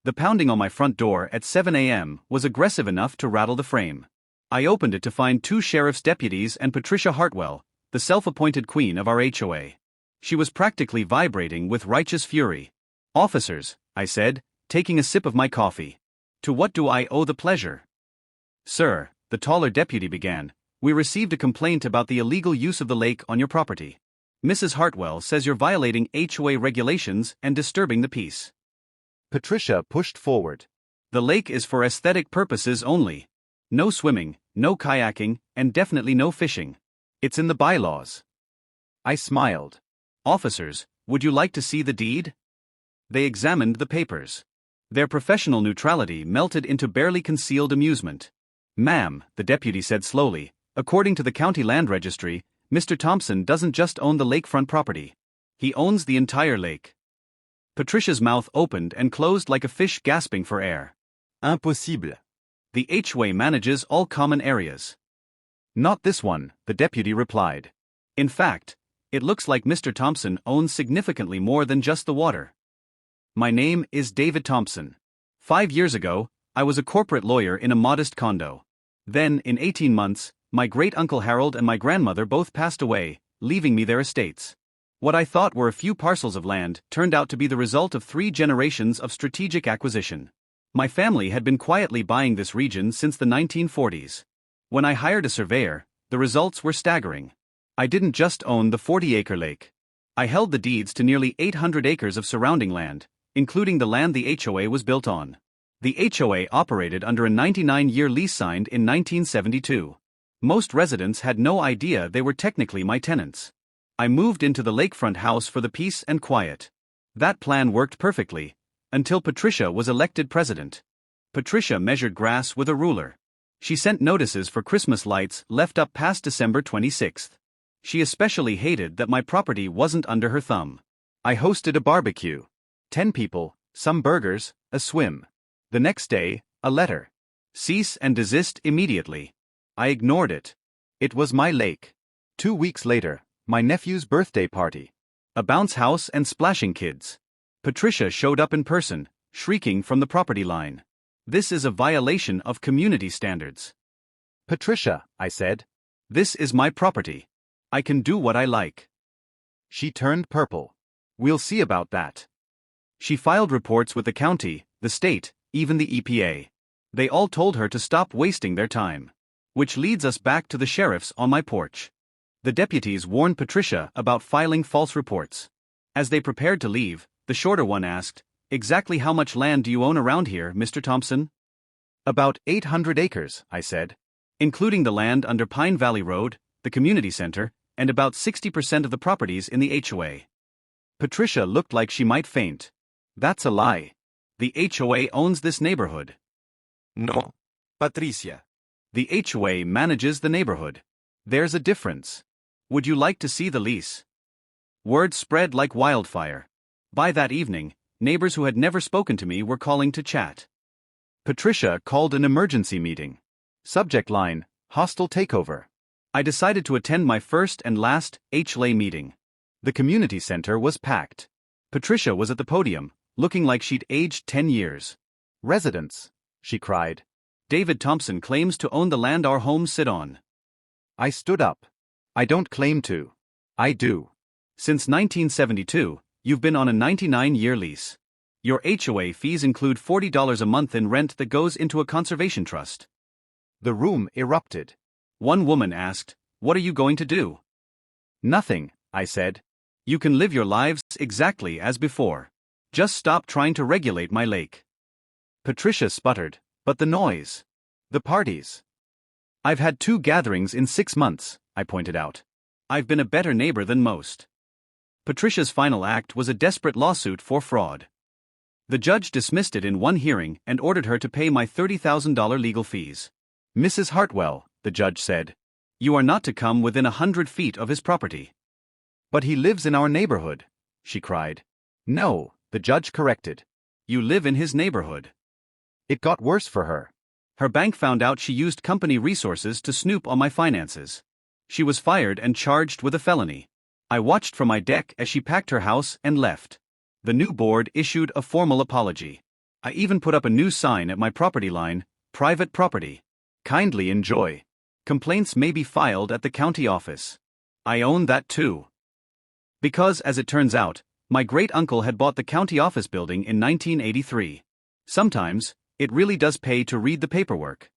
The pounding on my front door at 7 a.m. was aggressive enough to rattle the frame. I opened it to find 2 sheriff's deputies and Patricia Hartwell, the self-appointed queen of our HOA. She was practically vibrating with righteous fury. "Officers," I said, taking a sip of my coffee. "To what do I owe the pleasure?" "Sir," the taller deputy began, "we received a complaint about the illegal use of the lake on your property. Mrs. Hartwell says you're violating HOA regulations and disturbing the peace." Patricia pushed forward. "The lake is for aesthetic purposes only. No swimming, no kayaking, and definitely no fishing. It's in the bylaws." I smiled. "Officers, would you like to see the deed?" They examined the papers. Their professional neutrality melted into barely concealed amusement. "Ma'am," the deputy said slowly, "according to the county land registry, Mr. Thompson doesn't just own the lakefront property. He owns the entire lake." Patricia's mouth opened and closed like a fish gasping for air. "Impossible. "The HOA manages all common areas." "Not this one," the deputy replied. "In fact, it looks like Mr. Thompson owns significantly more than just the water." "My name is David Thompson. 5 years ago, I was a corporate lawyer in a modest condo. Then, in 18 months, my great-uncle Harold and my grandmother both passed away, leaving me their estates. What I thought were a few parcels of land turned out to be the result of 3 generations of strategic acquisition. My family had been quietly buying this region since the 1940s. When I hired a surveyor, the results were staggering. I didn't just own the 40-acre lake. I held the deeds to nearly 800 acres of surrounding land, including the land the HOA was built on. The HOA operated under a 99-year lease signed in 1972. Most residents had no idea they were technically my tenants. I moved into the lakefront house for the peace and quiet. That plan worked perfectly, until Patricia was elected president. Patricia measured grass with a ruler. She sent notices for Christmas lights left up past December 26th. She especially hated that my property wasn't under her thumb. I hosted a barbecue. 10 people, some burgers, a swim. The next day, a letter. "Cease and desist immediately." I ignored it. It was my lake. 2 weeks later, my nephew's birthday party. A bounce house and splashing kids. Patricia showed up in person, shrieking from the property line. "This is a violation of community standards." "Patricia," I said. "This is my property. I can do what I like." She turned purple. "We'll see about that." She filed reports with the county, the state, even the EPA. They all told her to stop wasting their time. Which leads us back to the sheriffs on my porch. The deputies warned Patricia about filing false reports. As they prepared to leave, the shorter one asked, "Exactly how much land do you own around here, Mr. Thompson?" "About 800 acres, I said. "Including the land under Pine Valley Road, the community center, and about 60% of the properties in the HOA. Patricia looked like she might faint. "That's a lie. The HOA owns this neighborhood." "No, Patricia. "The HOA manages the neighborhood. There's a difference. Would you like to see the lease?" Word spread like wildfire. By that evening, neighbors who had never spoken to me were calling to chat. Patricia called an emergency meeting. Subject line, "Hostile takeover." I decided to attend my first and last HOA meeting. The community center was packed. Patricia was at the podium, looking like she'd aged 10 years. "Residents," she cried. "David Thompson claims to own the land our homes sit on." I stood up. "I don't claim to. I do. Since 1972, you've been on a 99-year lease. Your HOA fees include $40 a month in rent that goes into a conservation trust." The room erupted. One woman asked, "What are you going to do?" "Nothing," I said. "You can live your lives exactly as before. Just stop trying to regulate my lake." Patricia sputtered, "But the noise. The parties." "I've had 2 gatherings in 6 months," I pointed out. "I've been a better neighbor than most." Patricia's final act was a desperate lawsuit for fraud. The judge dismissed it in one hearing and ordered her to pay my $30,000 legal fees. "Mrs. Hartwell," the judge said, "you are not to come within 100 feet of his property." "But he lives in our neighborhood," she cried. "No," the judge corrected. "You live in his neighborhood." It got worse for her. Her bank found out she used company resources to snoop on my finances. She was fired and charged with a felony. I watched from my deck as she packed her house and left. The new board issued a formal apology. I even put up a new sign at my property line, private property. Kindly enjoy. Complaints may be filed at the county office. I own that too. Because, as it turns out, my great-uncle had bought the county office building in 1983. Sometimes, it really does pay to read the paperwork.